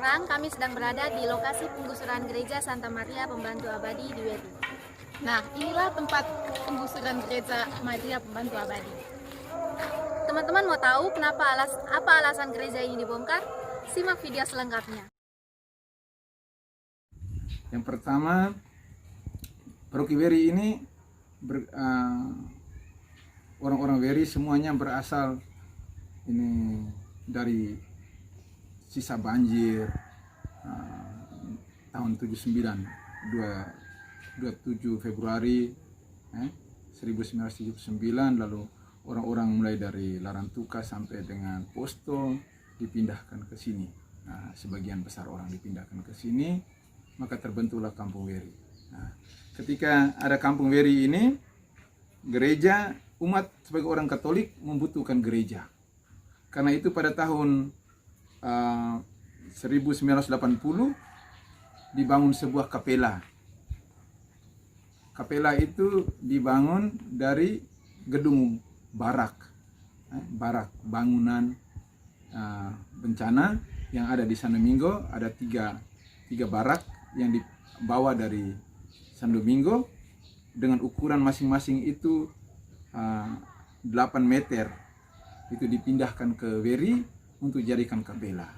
Sekarang kami sedang berada di lokasi penggusuran gereja Santa Maria Pembantu Abadi di Weri. Nah, inilah tempat penggusuran gereja Maria Pembantu Abadi. Teman-teman mau tahu apa alasan gereja ini dibongkar? Simak video selengkapnya. Yang pertama, Paroki Weri ini orang-orang Weri semuanya berasal ini dari sisa banjir tahun 27 Februari 1979, lalu orang-orang mulai dari Larantuka sampai dengan Posto dipindahkan ke sini. Nah, sebagian besar orang dipindahkan ke sini, maka terbentuklah Kampung Weri. Nah, ketika ada Kampung Weri ini, gereja, umat sebagai orang Katolik membutuhkan gereja. Karena itu pada tahun 1980 dibangun sebuah kapela. Kapela itu dibangun dari gedung barak bangunan bencana yang ada di San Domingo. Ada tiga barak yang dibawa dari San Domingo dengan ukuran masing-masing itu 8 meter. Itu dipindahkan ke Weri untuk jadikan kapela.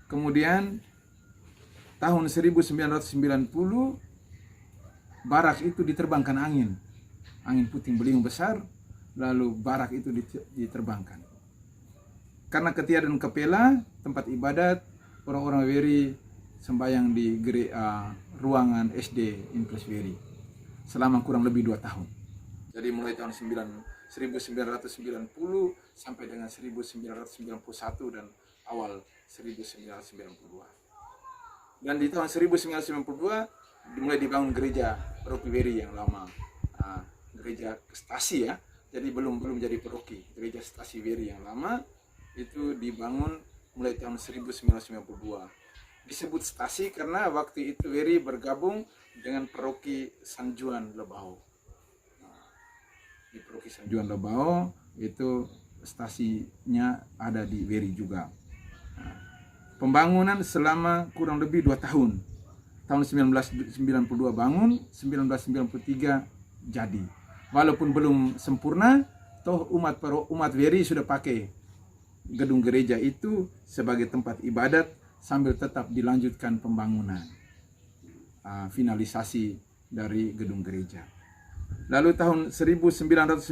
Kemudian tahun 1990 barak itu diterbangkan angin puting beliung besar, lalu barak itu diterbangkan. Karena ketiadaan kapela, tempat ibadat, orang-orang Weri sembahyang di ruangan SD Impres Weri selama kurang lebih 2 tahun. Jadi mulai tahun 1990 sampai dengan 1991 dan awal 1992. Dan di tahun 1992 dimulai dibangun gereja Paroki Weri yang lama, gereja stasi ya. Jadi belum jadi paroki. Gereja stasi Weri yang lama itu dibangun mulai tahun 1992. Disebut stasi karena waktu itu Weri bergabung dengan paroki San Juan Lebao. Di paroki San Juan Lebao itu stasinya ada di Weri juga. Pembangunan selama kurang lebih 2 tahun. Tahun 1992 bangun, 1993 jadi. Walaupun belum sempurna, toh umat Weri sudah pakai gedung gereja itu sebagai tempat ibadat sambil tetap dilanjutkan pembangunan. Finalisasi dari gedung gereja. Lalu tahun 1995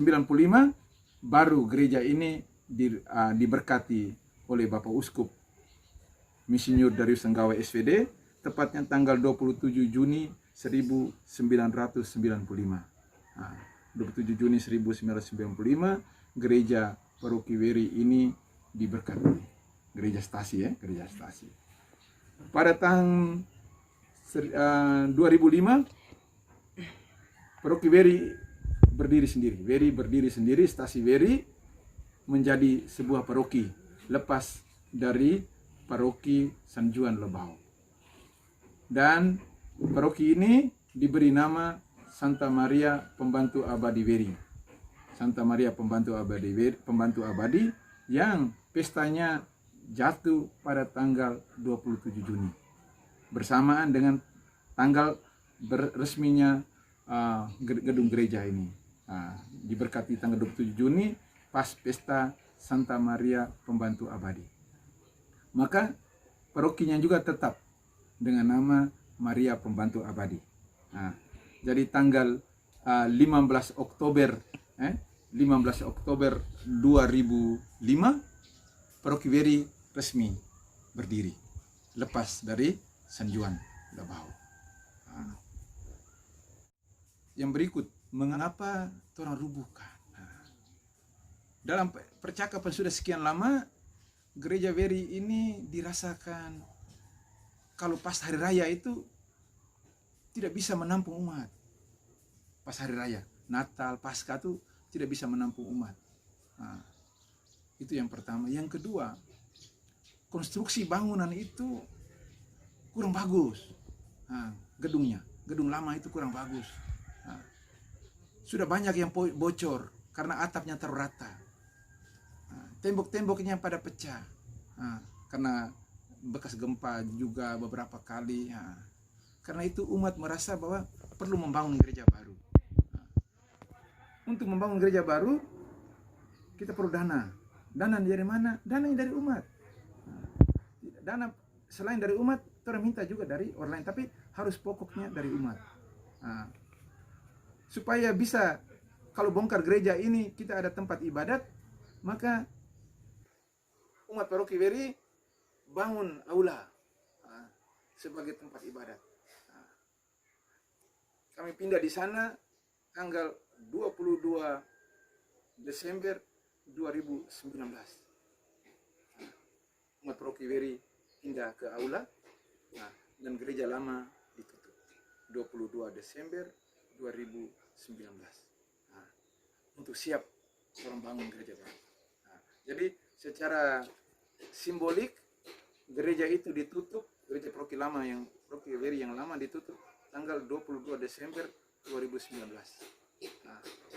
baru gereja ini diberkati oleh Bapak Uskup Insinyur Darius Senggawa SVD, tepatnya tanggal 27 Juni 1995. 27 Juni 1995 gereja Paroki Weri ini diberkati. Gereja stasi ya, gereja stasi. Pada tahun 2005 Paroki Weri berdiri sendiri. Weri berdiri sendiri, stasi Weri menjadi sebuah paroki lepas dari Paroki San Juan Lebao. Dan paroki ini diberi nama Santa Maria Pembantu Abadi Weri. Santa Maria Pembantu Abadi yang pestanya jatuh pada tanggal 27 Juni. Bersamaan dengan tanggal resminya gedung gereja ini. Diberkati tanggal 27 Juni pas pesta Santa Maria Pembantu Abadi. Maka parokinya juga tetap dengan nama Maria Pembantu Abadi. Jadi tanggal 15 Oktober 2005 Paroki Weri resmi berdiri lepas dari San Juan Lebao. Yang berikut, mengapa orang rubuhkan? Dalam percakapan sudah sekian lama, gereja Weri ini dirasakan kalau pas hari raya itu tidak bisa menampung umat. Pas hari raya, Natal, Paskah itu tidak bisa menampung umat. Itu yang pertama. Yang kedua, konstruksi bangunan itu kurang bagus. Gedung lama itu kurang bagus. Sudah banyak yang bocor karena atapnya terlalu rata. Tembok-temboknya pada pecah karena bekas gempa juga beberapa kali. Nah, karena itu umat merasa bahwa perlu membangun gereja baru. Nah, untuk membangun gereja baru kita perlu dana. Dana dari mana? Dana yang dari umat. Nah, dana selain dari umat, kita minta juga dari orang lain, tapi harus pokoknya dari umat. Nah, supaya bisa, kalau bongkar gereja ini kita ada tempat ibadat, maka umat paroki Weri bangun aula sebagai tempat ibadat. Kami pindah di sana tanggal 22 Desember 2019. Umat paroki Weri pindah ke aula, dan gereja lama ditutup 22 Desember 2019. Untuk siap orang bangun gereja baru. Jadi secara simbolik gereja itu ditutup, gereja paroki lama yang paroki Weri yang lama ditutup tanggal 22 Desember 2019.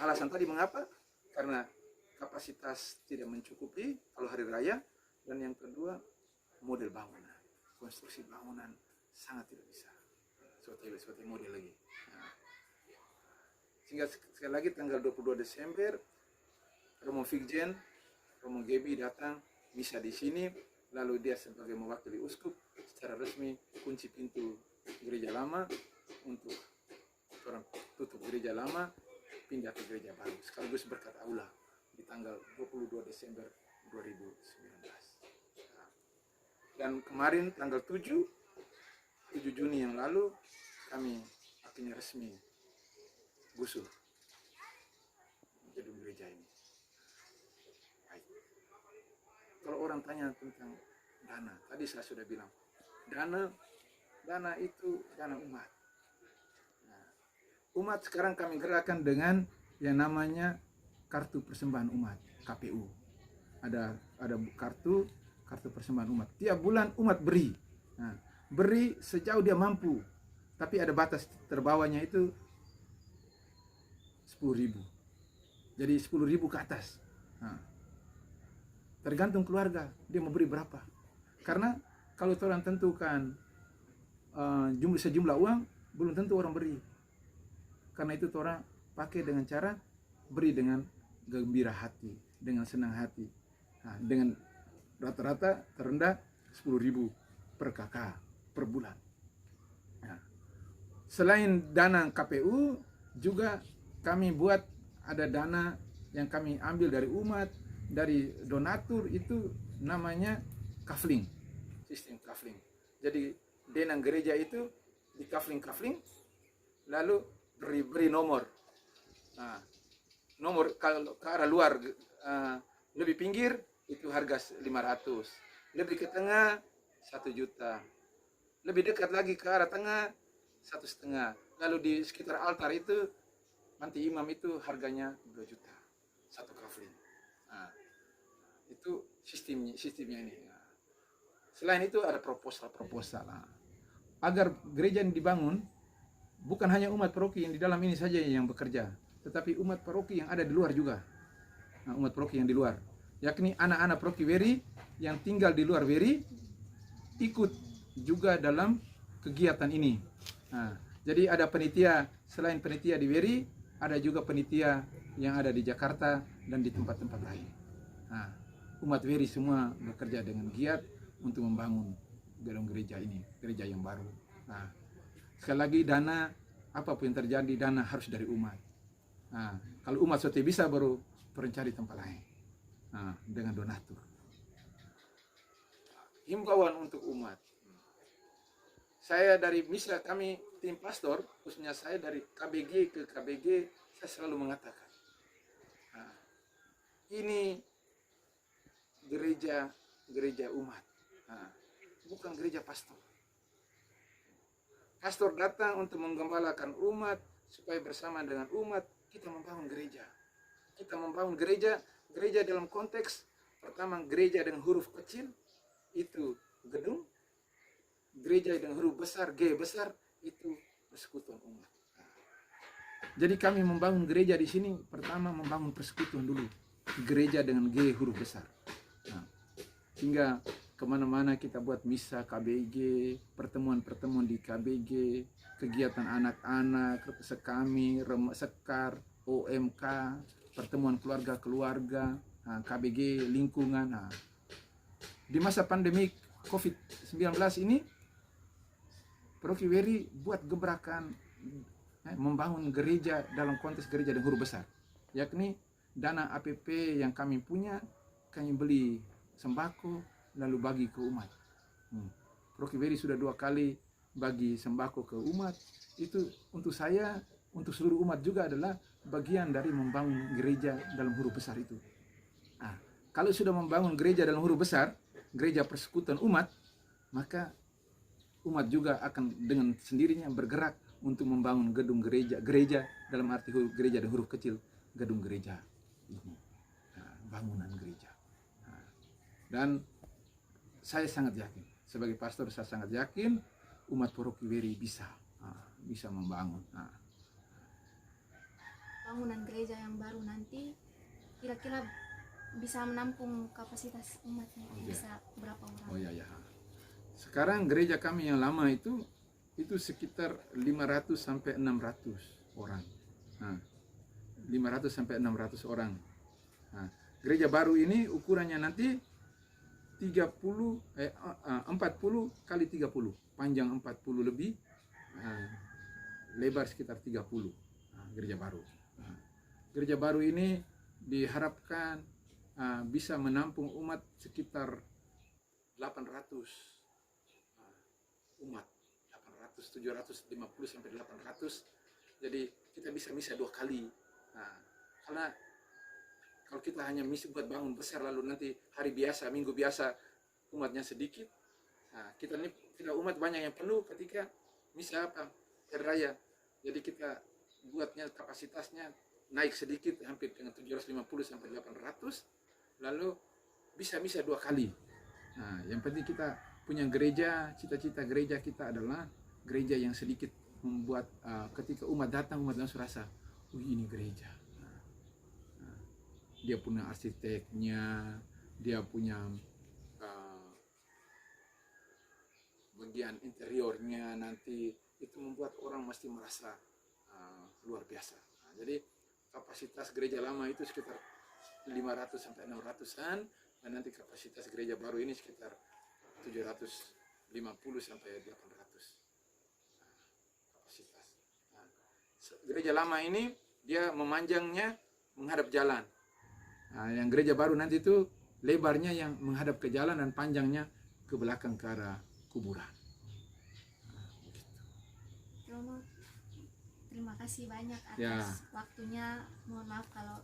Alasan tadi mengapa? Karena kapasitas tidak mencukupi kalau hari raya, dan yang kedua model bangunan, konstruksi bangunan sangat tidak bisa seperti model lagi. Sehingga sekali lagi tanggal 22 Desember Romo Fikjen, Romo Gebi datang misa di sini, lalu dia sebagai mewakili uskup secara resmi kunci pintu gereja lama untuk orang tutup gereja lama, pindah ke gereja baru, sekaligus berkat aula di tanggal 22 Desember 2019. Dan kemarin tanggal 7 Juni yang lalu kami akhirnya resmi gusur gedung gereja ini. Kalau orang tanya tentang dana, tadi saya sudah bilang, dana itu dana umat. Nah, umat sekarang kami gerakkan dengan yang namanya kartu persembahan umat, KPU. Ada kartu persembahan umat. Tiap bulan umat beri. Nah, beri sejauh dia mampu. Tapi ada batas terbawahnya itu 10.000. Jadi 10.000 ke atas. Nah, tergantung keluarga dia mau beri berapa. Karena kalau orang tentukan sejumlah uang, belum tentu orang beri. Karena itu orang pakai dengan cara beri dengan gembira hati, dengan senang hati. Nah, dengan rata-rata terendah 10.000 per kakak per bulan. Nah, selain dana KPU, juga kami buat ada dana yang kami ambil dari umat, dari donatur, itu namanya kafling, sistem kafling. Jadi denang gereja itu di kafling, lalu beri nomor. Nah, nomor kalau ke arah luar lebih pinggir itu harga 500, lebih ke tengah 1 juta, lebih dekat lagi ke arah tengah 1,5, lalu di sekitar altar itu nanti imam itu harganya 2 juta satu kafling. Nah, itu sistemnya ini. Nah, selain itu ada proposal. Nah, agar gereja yang dibangun bukan hanya umat paroki yang di dalam ini saja yang bekerja, tetapi umat paroki yang ada di luar juga. Nah, umat paroki yang di luar, yakni anak-anak paroki Weri yang tinggal di luar Weri ikut juga dalam kegiatan ini. Nah, jadi ada penitia, selain penitia di Weri, ada juga penitia yang ada di Jakarta dan di tempat-tempat lain. Nah, umat Weri semua bekerja dengan giat untuk membangun gedung gereja ini, gereja yang baru. Nah, sekali lagi dana, apapun yang terjadi, dana harus dari umat. Nah, kalau umat sudah bisa, baru perencari tempat lain. Nah, dengan donatur. Himbauan untuk umat. Saya dari misa kami tim pastor, khususnya saya dari KBG ke KBG, saya selalu mengatakan, nah, ini gereja umat, nah, bukan gereja pastor. Pastor datang untuk menggembalakan umat, supaya bersama dengan umat kita membangun gereja. Kita membangun gereja dalam konteks pertama, gereja dengan huruf kecil itu gedung, gereja dengan huruf besar, G besar, itu persekutuan umat. Jadi kami membangun gereja di sini, pertama membangun persekutuan dulu, gereja dengan G huruf besar. Nah, hingga kemana-mana kita buat misa KBG, pertemuan-pertemuan di KBG, kegiatan anak-anak, sekami, sekar, OMK, pertemuan keluarga-keluarga, KBG lingkungan. Nah, di masa pandemi COVID-19 ini, Paroki Weri buat gebrakan membangun gereja dalam konteks gereja dan huruf besar, yakni dana APP yang kami punya, kami beli sembako lalu bagi ke umat. Paroki Weri sudah 2 kali bagi sembako ke umat. Itu untuk saya, untuk seluruh umat juga adalah bagian dari membangun gereja dalam huruf besar itu. Nah, kalau sudah membangun gereja dalam huruf besar, gereja persekutuan umat, maka umat juga akan dengan sendirinya bergerak untuk membangun gedung gereja dalam arti gereja dan huruf kecil, gedung gereja ini, bangunan gereja. Dan saya sangat yakin, sebagai pastor saya sangat yakin umat Paroki Weri bisa membangun. Bangunan gereja yang baru nanti kira-kira bisa menampung kapasitas umatnya, bisa berapa orang? Oh ya. Sekarang gereja kami yang lama itu sekitar 500 sampai 600 orang. 500 sampai 600 orang. Gereja baru ini ukurannya nanti 40 kali 30, panjang 40 lebih, lebar sekitar 30. Gereja baru. Gereja baru ini diharapkan bisa menampung umat sekitar 800 umat, 750 sampai 800. Jadi kita bisa misa 2 kali. Karena kalau kita hanya misi buat bangun besar lalu nanti hari biasa, minggu biasa umatnya sedikit, kita ini tidak umat banyak yang penuh ketika misa hari raya. Jadi kita buatnya kapasitasnya naik sedikit, hampir dengan 750 sampai 800, lalu bisa misa 2 kali. Yang penting kita punya gereja, cita-cita gereja kita adalah gereja yang sedikit membuat ketika umat datang langsung rasa, ini gereja. Dia punya arsiteknya, dia punya bagian interiornya, nanti itu membuat orang mesti merasa luar biasa. Jadi kapasitas gereja lama itu sekitar 500 sampai 600-an, dan nanti kapasitas gereja baru ini sekitar 750 sampai 800 kapasitas. Gereja lama ini dia memanjangnya menghadap jalan. Yang gereja baru nanti itu lebarnya yang menghadap ke jalan dan panjangnya ke belakang ke arah kuburan. Romo, terima kasih banyak atas waktunya. Mohon maaf kalau